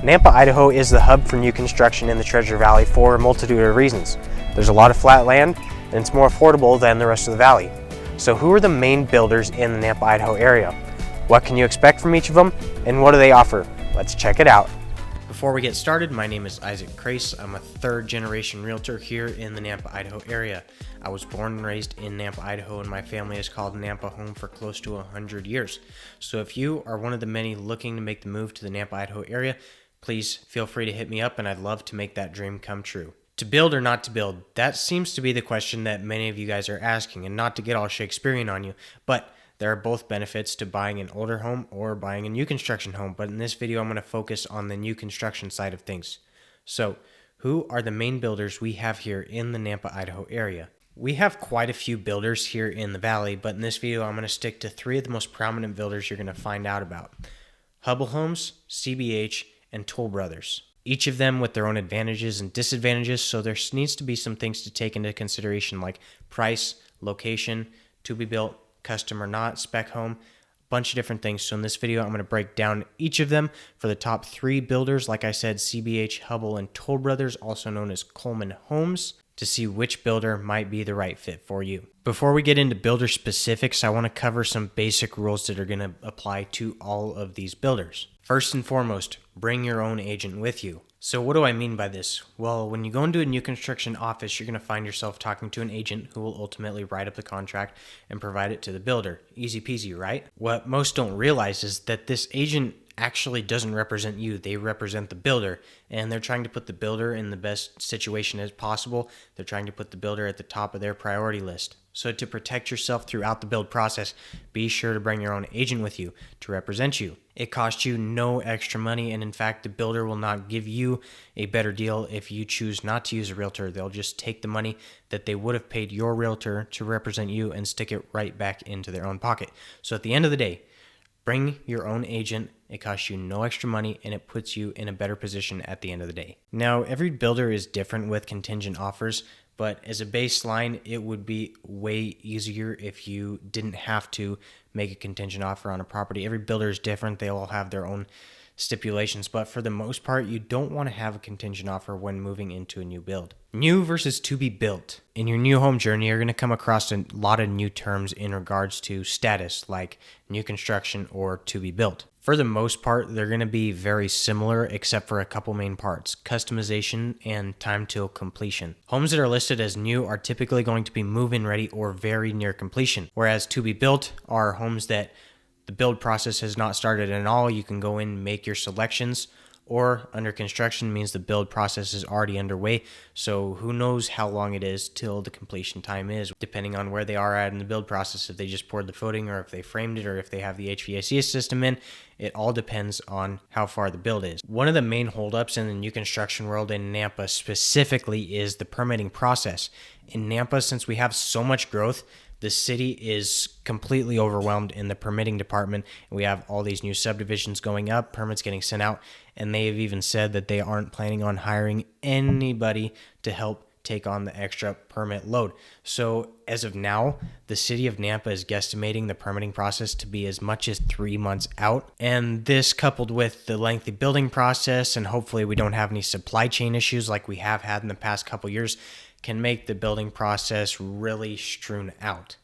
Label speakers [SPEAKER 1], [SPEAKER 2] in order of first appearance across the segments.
[SPEAKER 1] Nampa, Idaho is the hub for new construction in the Treasure Valley for a multitude of reasons. There's a lot of flat land and it's more affordable than the rest of the valley. So who are the main builders in the Nampa, Idaho area? What can you expect from each of them and what do they offer? Let's check it out. Before we get started, my name is Isaac Crace. I'm a third-generation realtor here in the Nampa, Idaho area. I was born and raised in Nampa, Idaho, and my family has called Nampa home for close to 100 years. So if you are one of the many looking to make the move to the Nampa, Idaho area, please feel free to hit me up and I'd love to make that dream come true. To build or not to build? That seems to be the question that many of you guys are asking, and not to get all Shakespearean on you, but there are both benefits to buying an older home or buying a new construction home, but in this video I'm going to focus on the new construction side of things. So, who are the main builders we have here in the Nampa, Idaho area? We have quite a few builders here in the valley, but in this video I'm going to stick to three of the most prominent builders you're going to find out about. Hubble Homes, CBH, and Toll Brothers. Each of them with their own advantages and disadvantages, so there needs to be some things to take into consideration like price, location, to be built, custom or not, spec home, a bunch of different things. So in this video, I'm going to break down each of them for the top three builders. Like I said, CBH, Hubble, and Toll Brothers, also known as Coleman Homes, to see which builder might be the right fit for you. Before we get into builder specifics, I want to cover some basic rules that are going to apply to all of these builders. First and foremost, bring your own agent with you. So what do I mean by this? Well, when you go into a new construction office, you're going to find yourself talking to an agent who will ultimately write up the contract and provide it to the builder. Easy peasy, right? What most don't realize is that this agent actually doesn't represent you. They represent the builder, and they're trying to put the builder in the best situation as possible. They're trying to put the builder at the top of their priority list. So to protect yourself throughout the build process, be sure to bring your own agent with you to represent you. It costs you no extra money, and in fact, the builder will not give you a better deal if you choose not to use a realtor. They'll just take the money that they would have paid your realtor to represent you and stick it right back into their own pocket. So at the end of the day, bring your own agent. It costs you no extra money and it puts you in a better position at the end of the day. Now, every builder is different with contingent offers, but as a baseline, it would be way easier if you didn't have to make a contingent offer on a property. Every builder is different. They all have their own stipulations, but for the most part, you don't want to have a contingent offer when moving into a new build. New versus to be built. In your new home journey, you're going to come across a lot of new terms in regards to status, like new construction or to be built. For the most part, they're going to be very similar except for a couple main parts: customization and time till completion. Homes that are listed as new are typically going to be move-in ready or very near completion, whereas to be built are homes that the build process has not started at all. You can go in and make your selections, or under construction means the build process is already underway. So who knows how long it is till the completion time is, depending on where they are at in the build process, if they just poured the footing or if they framed it or if they have the HVAC system in. It all depends on how far the build is. One of the main holdups in the new construction world in Nampa specifically is the permitting process. In Nampa, since we have so much growth, the city is completely overwhelmed in the permitting department. We have all these new subdivisions going up, permits getting sent out, and they have even said that they aren't planning on hiring anybody to help take on the extra permit load. So as of now, the city of Nampa is guesstimating the permitting process to be as much as 3 months out. And this, coupled with the lengthy building process, and hopefully we don't have any supply chain issues like we have had in the past couple years, can make the building process really strewn out.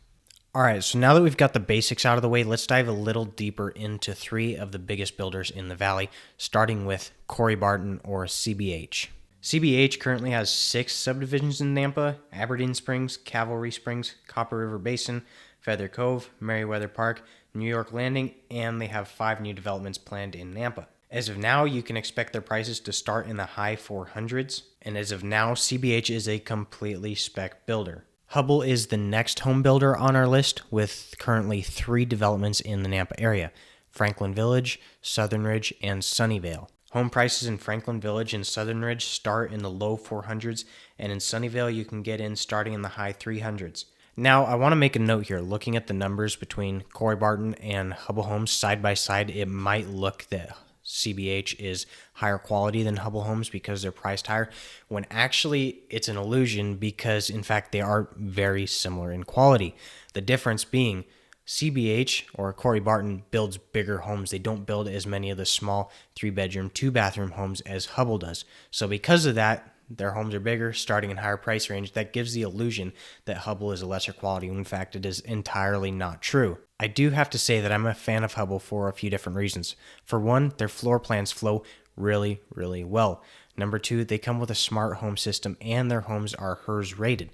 [SPEAKER 1] All right, so now that we've got the basics out of the way, let's dive a little deeper into three of the biggest builders in the valley, starting with Corey Barton or CBH. CBH currently has 6 subdivisions in Nampa: Aberdeen Springs, Cavalry Springs, Copper River Basin, Feather Cove, Meriwether Park, New York Landing, and they have 5 new developments planned in Nampa. As of now, you can expect their prices to start in the high 400s, and as of now, CBH is a completely spec builder. Hubble is the next home builder on our list, with currently 3 developments in the Nampa area: Franklin Village, Southern Ridge, and Sunnyvale. Home prices in Franklin Village and Southern Ridge start in the low 400s, and in Sunnyvale you can get in starting in the high 300s. Now, I want to make a note here. Looking at the numbers between Corey Barton and Hubble Homes side by side, it might look that CBH is higher quality than Hubble Homes because they're priced higher, when actually it's an illusion because, in fact, they are very similar in quality. The difference being CBH, or Corey Barton, builds bigger homes. They don't build as many of the small 3-bedroom, 2-bathroom homes as Hubble does. So because of that, their homes are bigger, starting in higher price range. That gives the illusion that Hubble is a lesser quality, when in fact it is entirely not true. I do have to say that I'm a fan of Hubble for a few different reasons. For one, their floor plans flow really, really well. Number two, they come with a smart home system and their homes are HERS rated,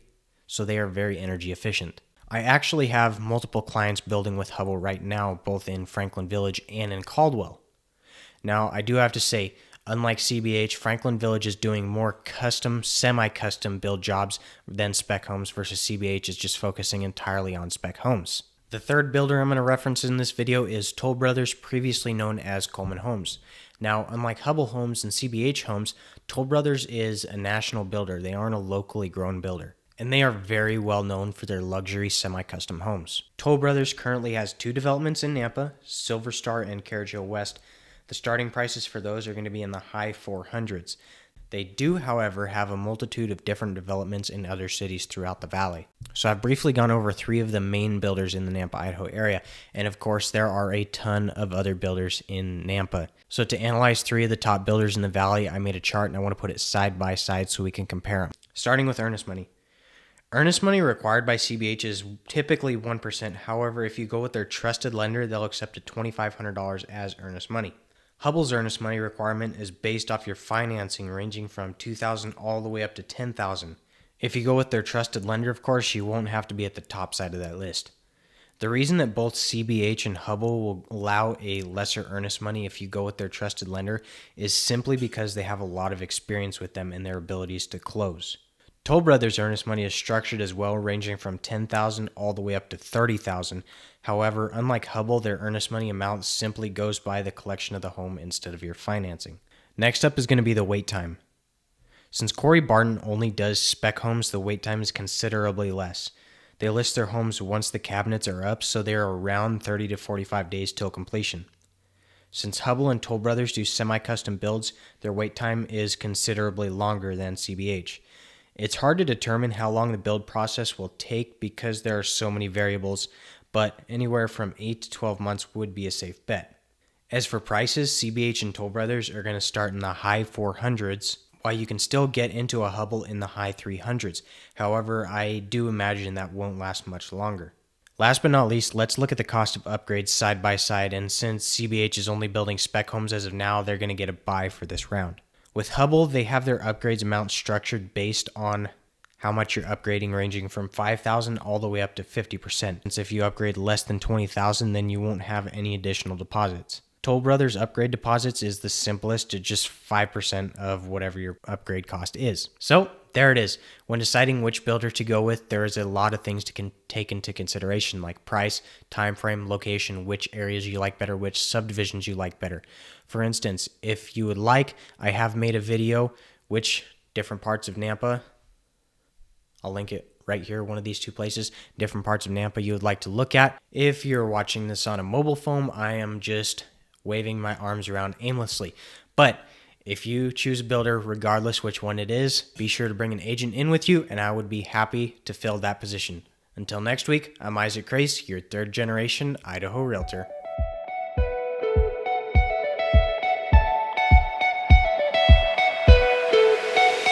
[SPEAKER 1] so they are very energy efficient. I actually have multiple clients building with Hubble right now, both in Franklin Village and in Caldwell. Now, I do have to say, unlike CBH, Franklin Village is doing more custom, semi-custom build jobs than spec homes, versus CBH is just focusing entirely on spec homes. The third builder I'm going to reference in this video is Toll Brothers, previously known as Coleman Homes. Now, unlike Hubble Homes and CBH Homes, Toll Brothers is a national builder. They aren't a locally grown builder, and they are very well known for their luxury semi-custom homes. Toll Brothers currently has 2 developments in Nampa, Silver Star and Carriage Hill West. The starting prices for those are going to be in the high 400s. They do, however, have a multitude of different developments in other cities throughout the valley. So I've briefly gone over 3 of the main builders in the Nampa, Idaho area, and of course there are a ton of other builders in Nampa. So to analyze 3 of the top builders in the valley, I made a chart and I want to put it side by side so we can compare them. Starting with earnest money. Earnest money required by CBH is typically 1%. However, if you go with their trusted lender, they'll accept $2,500 as earnest money. Hubble's earnest money requirement is based off your financing, ranging from $2,000 all the way up to $10,000. If you go with their trusted lender, of course, you won't have to be at the top side of that list. The reason that both CBH and Hubble will allow a lesser earnest money if you go with their trusted lender is simply because they have a lot of experience with them and their abilities to close. Toll Brothers' earnest money is structured as well, ranging from $10,000 all the way up to $30,000. However, unlike Hubble, their earnest money amount simply goes by the collection of the home instead of your financing. Next up is going to be the wait time. Since Corey Barton only does spec homes, the wait time is considerably less. They list their homes once the cabinets are up, so they are around 30 to 45 days till completion. Since Hubble and Toll Brothers do semi-custom builds, their wait time is considerably longer than CBH. It's hard to determine how long the build process will take because there are so many variables, but anywhere from 8 to 12 months would be a safe bet. As for prices, CBH and Toll Brothers are going to start in the high 400s, while you can still get into a Hubble in the high 300s. However, I do imagine that won't last much longer. Last but not least, let's look at the cost of upgrades side by side, and since CBH is only building spec homes as of now, they're going to get a buy for this round. With Hubble, they have their upgrades amount structured based on how much you're upgrading, ranging from $5,000 all the way up to 50%. Since if you upgrade less than $20,000, then you won't have any additional deposits. Toll Brothers upgrade deposits is the simplest, to just 5% of whatever your upgrade cost is. So there it is. When deciding which builder to go with, there is a lot of things to take into consideration, like price, time frame, location, which areas you like better, which subdivisions you like better. For instance, if you would like, I have made a video which different parts of Nampa, I'll link it right here, one of these 2 places, different parts of Nampa you would like to look at. If you're watching this on a mobile phone, I am just waving my arms around aimlessly. But if you choose a builder, regardless which one it is, be sure to bring an agent in with you, and I would be happy to fill that position. Until next week, I'm Isaac Crace, your 3rd generation Idaho Realtor.